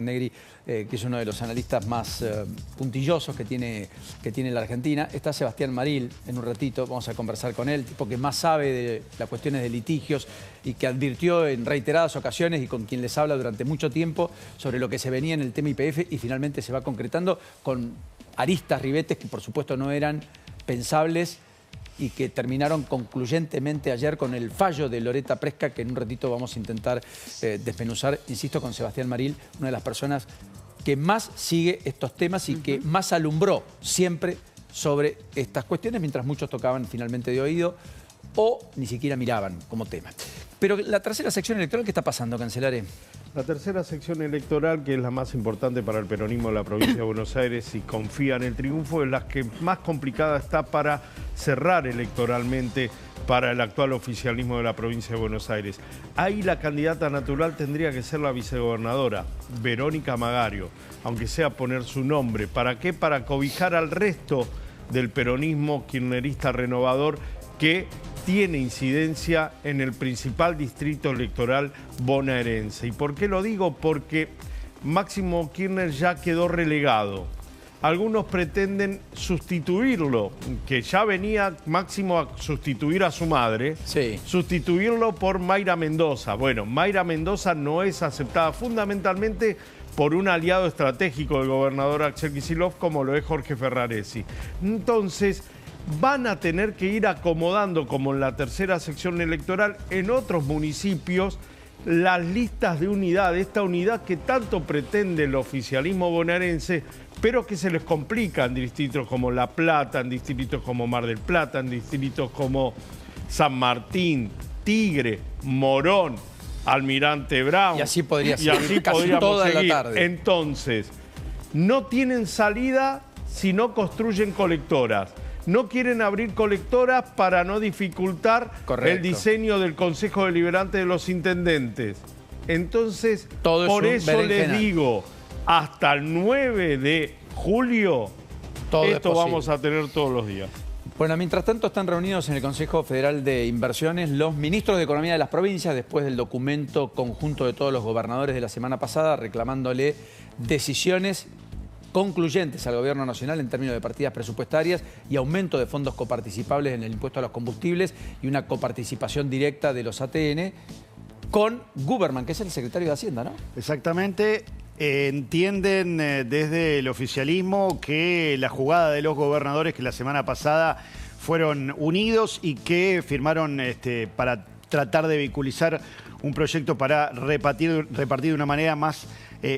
Negri, que es uno de los analistas más puntillosos que tiene la Argentina. Está Sebastián Maril, en un ratito vamos a conversar con él, tipo que más sabe de las cuestiones de litigios y que advirtió en reiteradas ocasiones y con quien les habla durante mucho tiempo sobre lo que se venía en el tema YPF y finalmente se va concretando con aristas, ribetes que por supuesto no eran pensables y que terminaron concluyentemente ayer con el fallo de Loretta Presca, que en un ratito vamos a intentar desmenuzar, insisto, con Sebastián Maril, una de las personas que más sigue estos temas y que más alumbró siempre sobre estas cuestiones, mientras muchos tocaban finalmente de oído o ni siquiera miraban como tema. Pero la tercera sección electoral, ¿qué está pasando, Cancelare? La tercera sección electoral, que es la más importante para el peronismo de la provincia de Buenos Aires y confía en el triunfo, es la que más complicada está para cerrar electoralmente para el actual oficialismo de la provincia de Buenos Aires. Ahí la candidata natural tendría que ser la vicegobernadora, Verónica Magario, aunque sea poner su nombre. ¿Para qué? Para cobijar al resto del peronismo kirchnerista renovador que tiene incidencia en el principal distrito electoral bonaerense. ¿Y por qué lo digo? Porque Máximo Kirchner ya quedó relegado. Algunos pretenden sustituirlo, que ya venía Máximo a sustituir a su madre, sí, sustituirlo por Mayra Mendoza. Bueno, Mayra Mendoza no es aceptada fundamentalmente por un aliado estratégico del gobernador Axel Kicillof como lo es Jorge Ferraresi. Entonces van a tener que ir acomodando, como en la tercera sección electoral, en otros municipios, las listas de unidad, esta unidad que tanto pretende el oficialismo bonaerense, pero que se les complica en distritos como La Plata, en distritos como Mar del Plata, en distritos como San Martín, Tigre, Morón, Almirante Brown. Y así podría ser, y así casi podríamos toda seguir. la tarde. Entonces, no tienen salida si no construyen colectoras. No quieren abrir colectoras para no dificultar el diseño del Consejo Deliberante de los Intendentes. Entonces, por eso les digo, hasta el 9 de julio, esto vamos a tener todos los días. Bueno, mientras tanto están reunidos en el Consejo Federal de Inversiones los ministros de Economía de las provincias después del documento conjunto de todos los gobernadores de la semana pasada reclamándole decisiones concluyentes al Gobierno Nacional en términos de partidas presupuestarias y aumento de fondos coparticipables en el impuesto a los combustibles y una coparticipación directa de los ATN con Guberman, que es el secretario de Hacienda, ¿no? Exactamente. Entienden desde el oficialismo que la jugada de los gobernadores que la semana pasada fueron unidos y que firmaron para tratar de vehiculizar un proyecto para repartir de una manera más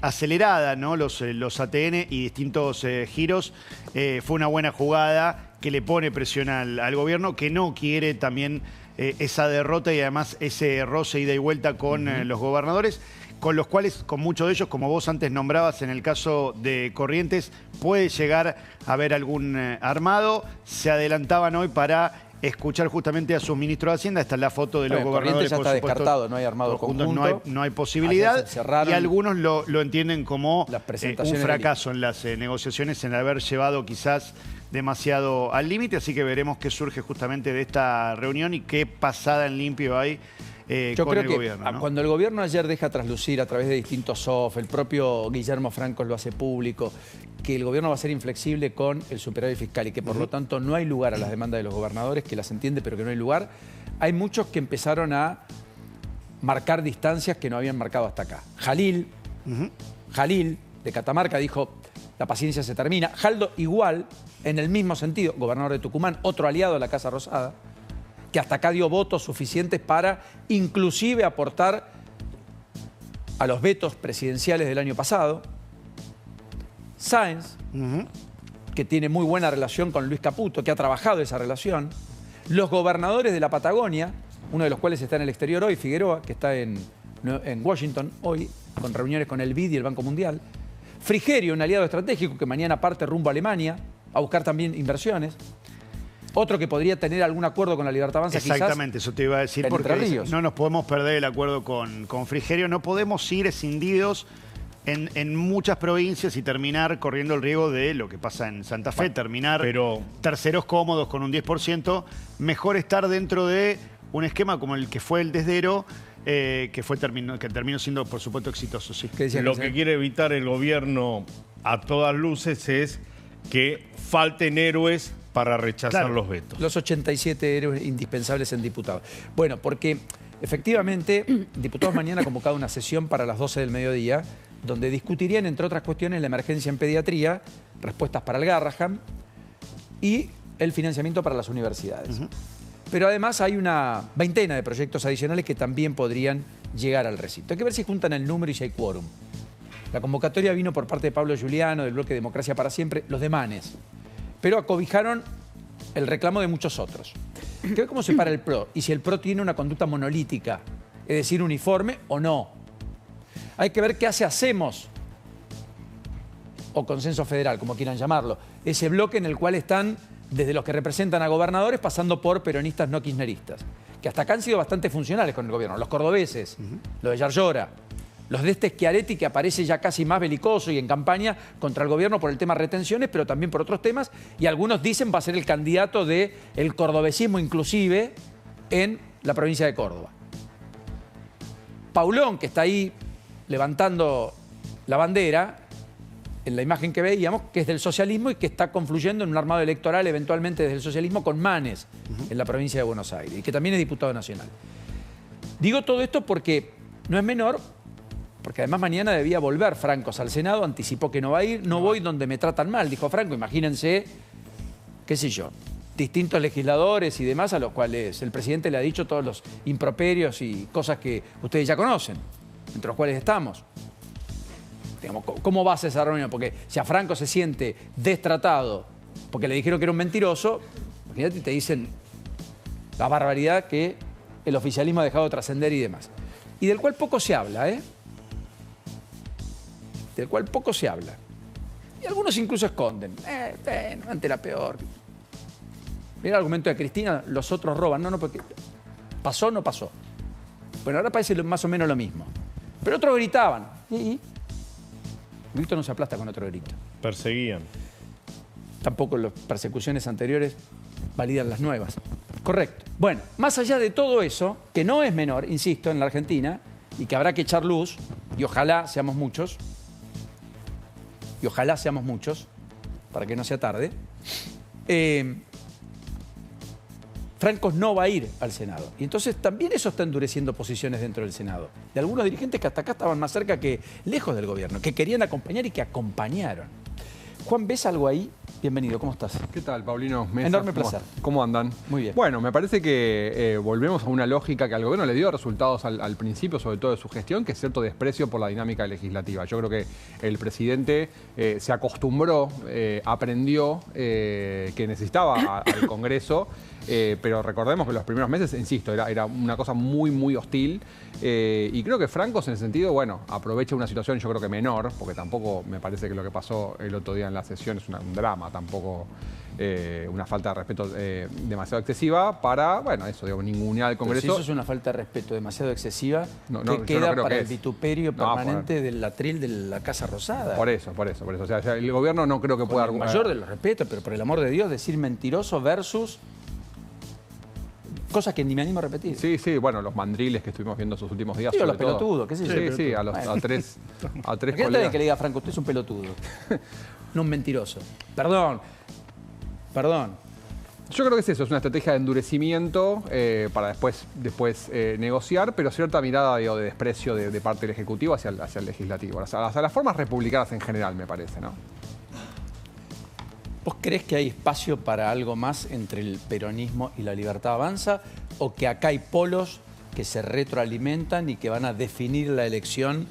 acelerada, ¿no? los ATN y distintos giros. Fue una buena jugada que le pone presión al gobierno, que no quiere también esa derrota y además ese roce ida y vuelta con los gobernadores, con los cuales, con muchos de ellos, como vos antes nombrabas en el caso de Corrientes, puede llegar a haber algún armado. Se adelantaban hoy para escuchar justamente a sus ministros de Hacienda. Esta es la foto de los gobernadores. Ya está descartado, no hay armado conjunto. No hay posibilidad. Y algunos lo entienden como un fracaso en las negociaciones, en haber llevado quizás demasiado al límite. Así que veremos qué surge justamente de esta reunión y qué pasada en limpio hay Yo creo que gobierno, ¿no? Cuando el gobierno ayer deja traslucir a través de distintos soft, el propio Guillermo Franco lo hace público, que el gobierno va a ser inflexible con el superávit fiscal y que por lo tanto no hay lugar a las demandas de los gobernadores, que las entiende pero que no hay lugar, hay muchos que empezaron a marcar distancias que no habían marcado hasta acá. Jalil de Catamarca dijo, la paciencia se termina. Jaldo igual, en el mismo sentido, gobernador de Tucumán, otro aliado de la Casa Rosada, que hasta acá dio votos suficientes para inclusive aportar a los vetos presidenciales del año pasado. Sáenz, que tiene muy buena relación con Luis Caputo, que ha trabajado esa relación. Los gobernadores de la Patagonia, uno de los cuales está en el exterior hoy, Figueroa, que está en Washington hoy, con reuniones con el BID y el Banco Mundial. Frigerio, un aliado estratégico que mañana parte rumbo a Alemania a buscar también inversiones. Otro que podría tener algún acuerdo con la Libertad Avanza, exactamente, eso te iba a decir, porque no nos podemos perder el acuerdo con Frigerio. No podemos ir escindidos en muchas provincias y terminar corriendo el riesgo de lo que pasa en Santa Fe, terminar terceros cómodos con un 10%. Mejor estar dentro de un esquema como el que fue el Desdero, que terminó siendo, por supuesto, exitoso. Sí. Lo que quiere evitar el gobierno a todas luces es que falten héroes para rechazar los vetos. Los 87 héroes indispensables en diputados. Bueno, porque efectivamente, diputados mañana ha convocado una sesión para las 12 del mediodía, donde discutirían, entre otras cuestiones, la emergencia en pediatría, respuestas para el Garrahan y el financiamiento para las universidades. Pero además hay una veintena de proyectos adicionales que también podrían llegar al recinto. Hay que ver si juntan el número y si hay quórum. La convocatoria vino por parte de Pablo Giuliano, del bloque Democracia para Siempre, los de Manes. Pero acobijaron el reclamo de muchos otros. Hay que ver cómo se para el PRO y si el PRO tiene una conducta monolítica, es decir, uniforme o no. Hay que ver qué hacemos, o consenso federal, como quieran llamarlo, ese bloque en el cual están desde los que representan a gobernadores pasando por peronistas no kirchneristas, que hasta acá han sido bastante funcionales con el gobierno. Los cordobeses, los de Yarlora, los de este Schiaretti que aparece ya casi más belicoso y en campaña contra el gobierno por el tema retenciones, pero también por otros temas, y algunos dicen va a ser el candidato del cordobesismo inclusive en la provincia de Córdoba. Paulón, que está ahí levantando la bandera, en la imagen que veíamos, que es del socialismo y que está confluyendo en un armado electoral eventualmente desde el socialismo con Manes en la provincia de Buenos Aires y que también es diputado nacional. Digo todo esto porque no es menor, porque además mañana debía volver Francos al Senado, anticipó que no va a ir, no voy donde me tratan mal, dijo Franco. Imagínense, qué sé yo, distintos legisladores y demás a los cuales el presidente le ha dicho todos los improperios y cosas que ustedes ya conocen, entre los cuales estamos. Digamos, ¿cómo va a ser esa reunión? Porque si a Franco se siente destratado porque le dijeron que era un mentiroso, imagínate, te dicen la barbaridad que el oficialismo ha dejado trascender y demás. Y del cual poco se habla, ¿eh? Del cual poco se habla. Y algunos incluso esconden. Antes era peor. Mira el argumento de Cristina, los otros roban. No, porque pasó, no pasó. Bueno, ahora parece más o menos lo mismo. Pero otros gritaban. ¿Y? Un grito no se aplasta con otro grito. Perseguían. Tampoco las persecuciones anteriores validan las nuevas. Correcto. Bueno, más allá de todo eso, que no es menor, insisto, en la Argentina, y que habrá que echar luz, y ojalá seamos muchos, para que no sea tarde, Francos no va a ir al Senado. Y entonces también eso está endureciendo posiciones dentro del Senado. De algunos dirigentes que hasta acá estaban más cerca que lejos del gobierno, que querían acompañar y que acompañaron. Juan, ¿ves algo ahí? Bienvenido, ¿cómo estás? ¿Qué tal, Paulino Mesa? Enorme placer. ¿Cómo andan? Muy bien. Bueno, me parece que volvemos a una lógica que al gobierno le dio resultados al principio, sobre todo de su gestión, que es cierto desprecio por la dinámica legislativa. Yo creo que el presidente se acostumbró, aprendió que necesitaba al Congreso, pero recordemos que los primeros meses, insisto, era una cosa muy, muy hostil. Y creo que Francos, en ese sentido, bueno, aprovecha una situación, yo creo que menor, porque tampoco me parece que lo que pasó el otro día en la sesión es un drama, tampoco una falta de respeto demasiado excesiva para, bueno, eso, digo, ningunear al Congreso. Pero si eso es una falta de respeto demasiado excesiva, ¿qué yo queda no creo para que el vituperio permanente del atril de la Casa Rosada? Por eso. O sea, el gobierno no creo que pueda... Con el mayor de los respetos, pero por el amor de Dios, decir mentiroso versus... cosas que ni me animo a repetir. Sí, bueno, los mandriles que estuvimos viendo estos últimos días. Sí, a los pelotudos, qué sé yo. Sí, a tres colegas. Que le diga a Franco, usted es un pelotudo, no un mentiroso. Perdón. Yo creo que es eso, es una estrategia de endurecimiento para después negociar, pero cierta mirada, digo, de desprecio de parte del Ejecutivo hacia el Legislativo. Hacia las formas republicanas en general, me parece, ¿no? ¿Vos creés que hay espacio para algo más entre el peronismo y la Libertad Avanza? ¿O que acá hay polos que se retroalimentan y que van a definir la elección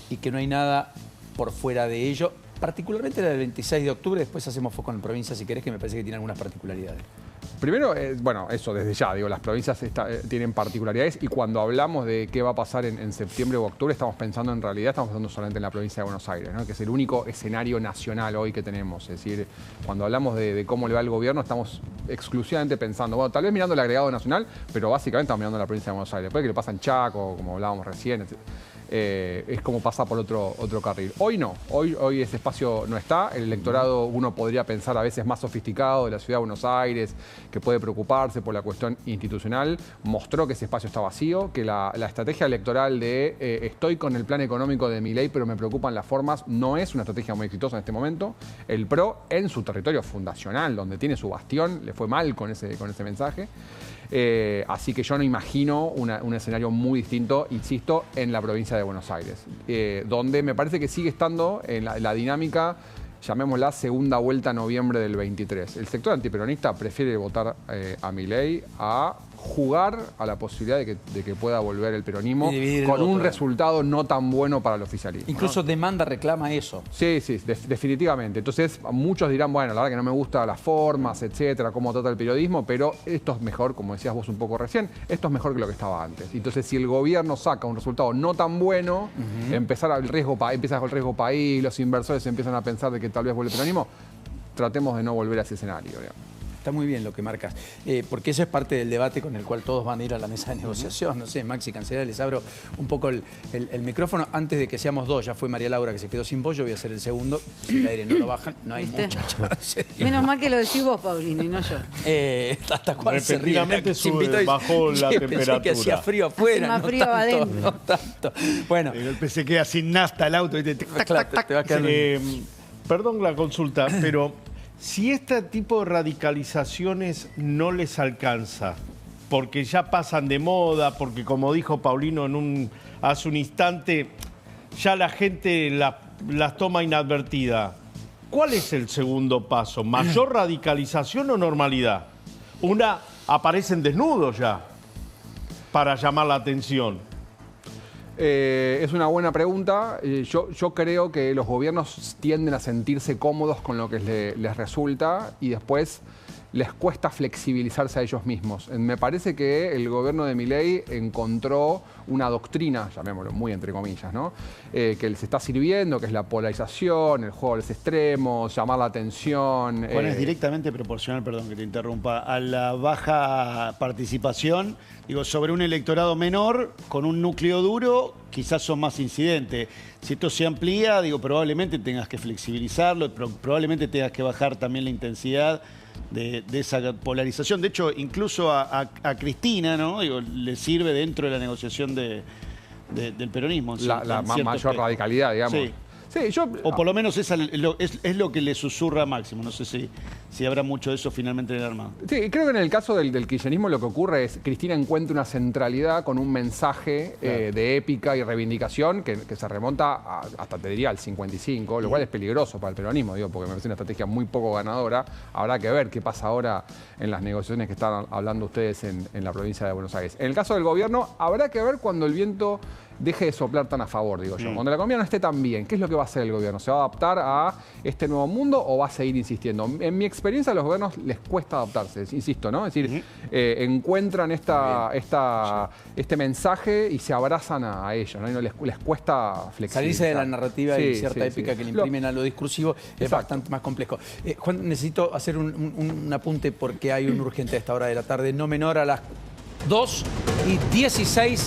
y que no hay nada por fuera de ello? Particularmente la del 26 de octubre, después hacemos foco en provincias si querés, que me parece que tiene algunas particularidades. Primero, bueno, eso desde ya, digo, las provincias tienen particularidades y cuando hablamos de qué va a pasar en septiembre o octubre, estamos pensando solamente en la provincia de Buenos Aires, ¿no? Que es el único escenario nacional hoy que tenemos. Es decir, cuando hablamos de cómo le va al gobierno, estamos exclusivamente pensando, bueno, tal vez mirando el agregado nacional, pero básicamente estamos mirando la provincia de Buenos Aires. Después que le pasa en Chaco, como hablábamos recién, etc. es como pasa por otro carril. Hoy no, hoy ese espacio no está. El electorado, uno podría pensar a veces más sofisticado de la ciudad de Buenos Aires, que puede preocuparse por la cuestión institucional, mostró que ese espacio está vacío, que la estrategia electoral de estoy con el plan económico de Milei, pero me preocupan las formas, no es una estrategia muy exitosa en este momento. El PRO, en su territorio fundacional, donde tiene su bastión, le fue mal con ese mensaje. Así que yo no imagino un escenario muy distinto, insisto, en la provincia de Buenos Aires, donde me parece que sigue estando en la dinámica, llamémosla segunda vuelta a noviembre del 23. El sector antiperonista prefiere votar a Milei a jugar a la posibilidad de que pueda volver el peronismo con un resultado no tan bueno para el oficialismo. Incluso demanda, reclama eso. Sí, definitivamente. Entonces, muchos dirán, bueno, la verdad que no me gustan las formas, etcétera, cómo trata el periodismo, pero esto es mejor, como decías vos un poco recién, esto es mejor que lo que estaba antes. Entonces, si el gobierno saca un resultado no tan bueno, empieza con el riesgo país, los inversores empiezan a pensar de que tal vez vuelve el peronismo, tratemos de no volver a ese escenario, digamos. Está muy bien lo que marcas, porque eso es parte del debate con el cual todos van a ir a la mesa de negociación. No sé, Maxi, Cancela, les abro un poco el micrófono. Antes de que seamos dos, ya fue María Laura que se quedó sin voz, yo voy a hacer el segundo. Si el aire no lo bajan, no hay mucha chance. Menos mal que lo decís vos, Paulino, y no yo. Hasta cuando se ríe. Bajó la temperatura. Pensé que hacía frío afuera. Más frío adentro. No tanto. Bueno. De golpe se queda sin nafta el auto y te va a quedar perdón la consulta, pero si este tipo de radicalizaciones no les alcanza, porque ya pasan de moda, porque como dijo Paulino hace un instante, ya la gente las toma inadvertida, ¿cuál es el segundo paso? ¿Mayor radicalización o normalidad? Aparecen desnudos ya para llamar la atención. Es una buena pregunta. Yo creo que los gobiernos tienden a sentirse cómodos con lo que les resulta y después les cuesta flexibilizarse a ellos mismos. Me parece que el gobierno de Milei encontró una doctrina, llamémoslo muy entre comillas, ¿no? Que les está sirviendo, que es la polarización, el juego de los extremos, llamar la atención. Bueno, es directamente proporcional, perdón que te interrumpa, a la baja participación. Digo, sobre un electorado menor, con un núcleo duro, quizás son más incidentes. Si esto se amplía, digo, probablemente tengas que flexibilizarlo, probablemente tengas que bajar también la intensidad de esa polarización. De hecho, incluso a Cristina, ¿no? Digo, le sirve dentro de la negociación del peronismo. La mayor radicalidad, digamos. Sí. Sí, o por lo menos es lo que le susurra a Máximo. No sé si habrá mucho de eso finalmente en el armado. Sí, creo que en el caso del kirchnerismo lo que ocurre es que Cristina encuentra una centralidad con un mensaje de épica y reivindicación que se remonta hasta, te diría, al 55, lo cual es peligroso para el peronismo, digo, porque me parece una estrategia muy poco ganadora. Habrá que ver qué pasa ahora en las negociaciones que están hablando ustedes en la provincia de Buenos Aires. En el caso del gobierno, habrá que ver cuando el viento deje de soplar tan a favor, digo yo. Cuando la economía no esté tan bien, ¿qué es lo que va a hacer el gobierno? ¿Se va a adaptar a este nuevo mundo o va a seguir insistiendo? En mi experiencia, a los gobiernos les cuesta adaptarse, insisto, ¿no? Es decir, encuentran este mensaje y se abrazan a ellos, ¿no? Y no les cuesta flexibilizar. Salirse de la narrativa y cierta épica que le imprimen a lo discursivo es bastante más complejo. Juan, necesito hacer un apunte porque hay un urgente a esta hora de la tarde, no menor a las 2:16